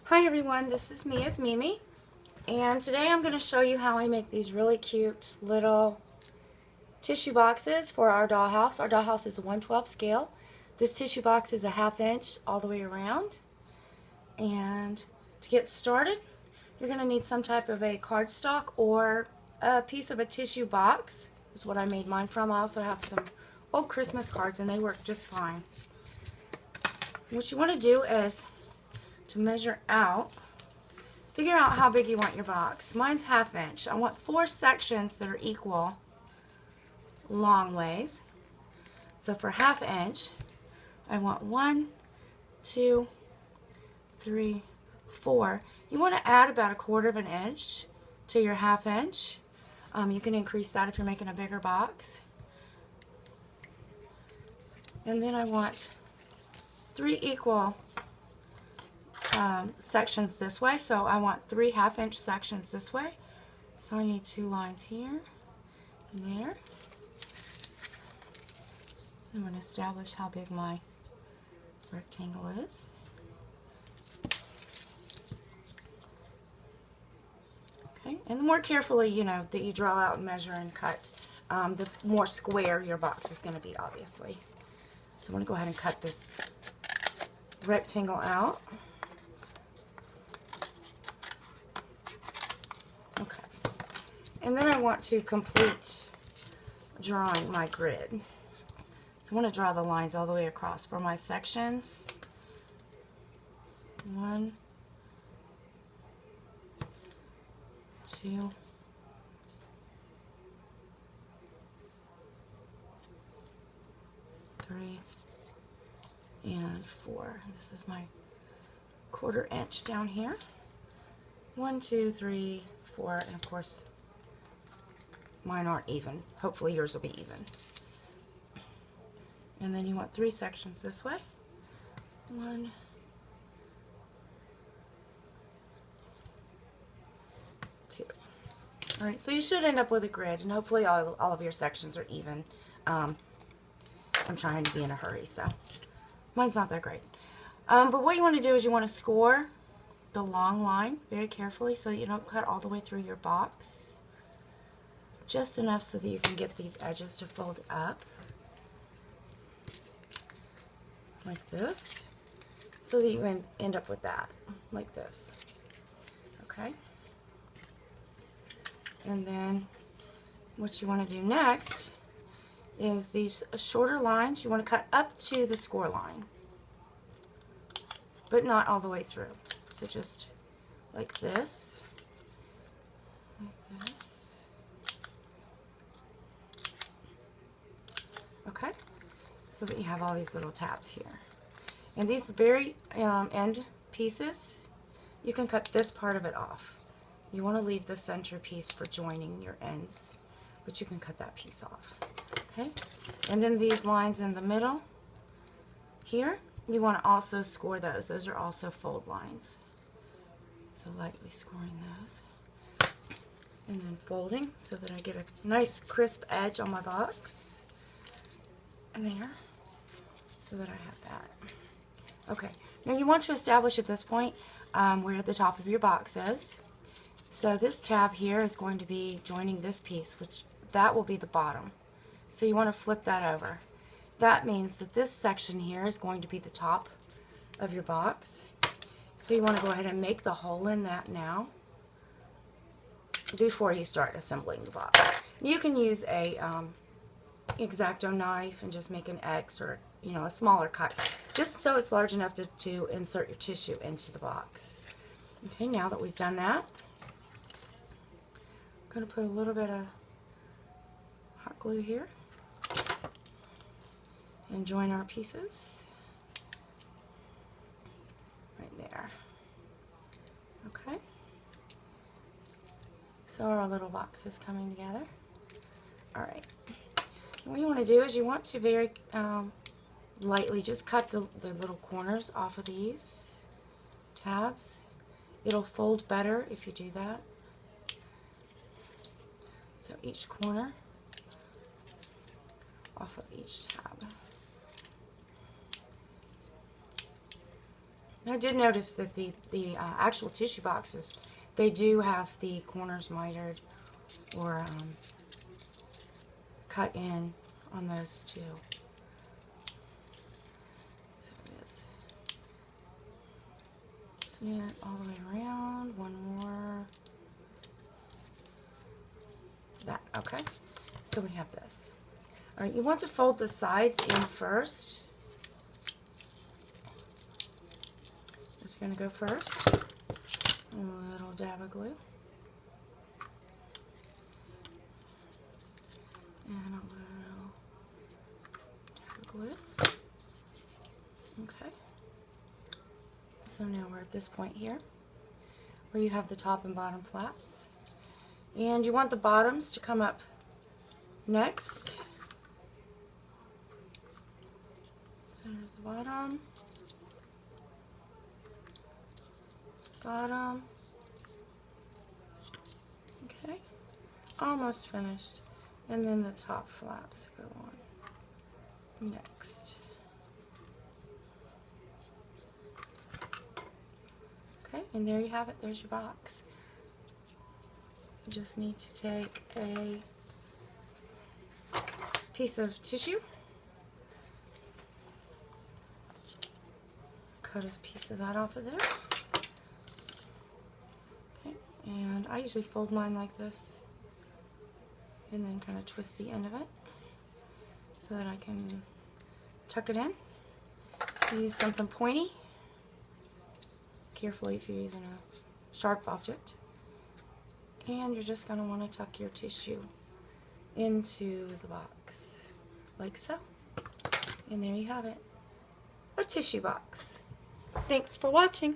Hi everyone, this is me as Mimi, and today I'm going to show you how I make these really cute little tissue boxes for our dollhouse. Our dollhouse is a 1/12 scale. This tissue box is a 1/2 inch all the way around. And to get started, you're going to need some type of a cardstock or a piece of a tissue box. Is what I made mine from. I also have some old Christmas cards and they work just fine. What you want to do is to measure out, figure out how big you want your box. Mine's 1/2 inch. I want 4 sections that are equal long ways. So for 1/2 inch, I want 1, 2, 3, 4. You want to add about 1/4 inch to your 1/2 inch. You can increase that if you're making a bigger box. And then I want 3 equal sections this way, so I want 3 1/2 inch sections this way. So I need 2 lines here and there. I'm going to establish how big my rectangle is. Okay, and the more carefully that you draw out and measure and cut, the more square your box is going to be, obviously. So I'm going to go ahead and cut this rectangle out. Okay, and then I want to complete drawing my grid. So I want to draw the lines all the way across for my sections. 1, 2, 3, and 4. This is my 1/4 inch down here. 1, 2, 3, 4, and of course mine aren't even. Hopefully yours will be even. And then you want 3 sections this way. 1, 2. Alright, so you should end up with a grid, and hopefully all of your sections are even. I'm trying to be in a hurry, so mine's not that great. But what you want to do is you want to score the long line very carefully so that you don't cut all the way through your box. Just enough so that you can get these edges to fold up like this, so that you end up with that, like this. Okay? And then what you want to do next is these shorter lines, you want to cut up to the score line, but not all the way through. So just like this, like this. Okay? So that you have all these little tabs here. And these very end pieces, you can cut this part of it off. You want to leave the center piece for joining your ends, but you can cut that piece off. Okay? And then these lines in the middle here, you want to also score those. Those are also fold lines. So lightly scoring those. And then folding so that I get a nice crisp edge on my box. And there. So that I have that. Okay, now you want to establish at this point where the top of your box is. So this tab here is going to be joining this piece, which that will be the bottom. So you want to flip that over. That means that this section here is going to be the top of your box. So you want to go ahead and make the hole in that now before you start assembling the box. You can use a X-Acto knife and just make an X, or a smaller cut, just so it's large enough to insert your tissue into the box. Okay, now that we've done that, I'm going to put a little bit of hot glue here and join our pieces right there. Okay, so our little box is coming together. Alright, what you want to do is you want to very lightly just cut the little corners off of these tabs. It'll fold better if you do that. So each corner off of each tab. I did notice that the actual tissue boxes, they do have the corners mitered or cut in on those too. So it is. Snip it all the way around. One more. That, okay. So we have this. All right, you want to fold the sides in first. Just going to go first. A little dab of glue. And a little dab of glue. Okay. So now we're at this point here where you have the top and bottom flaps. And you want the bottoms to come up next. So there's the bottom. Bottom. Okay. Almost finished. And then the top flaps go on next. Okay, and there you have it. There's your box. You just need to take a piece of tissue, cut a piece of that off of there. Okay, and I usually fold mine like this and then kind of twist the end of it so that I can tuck it in. Use something pointy. Carefully if you're using a sharp object. And you're just going to want to tuck your tissue into the box, like so. And there you have it, a tissue box. Thanks for watching.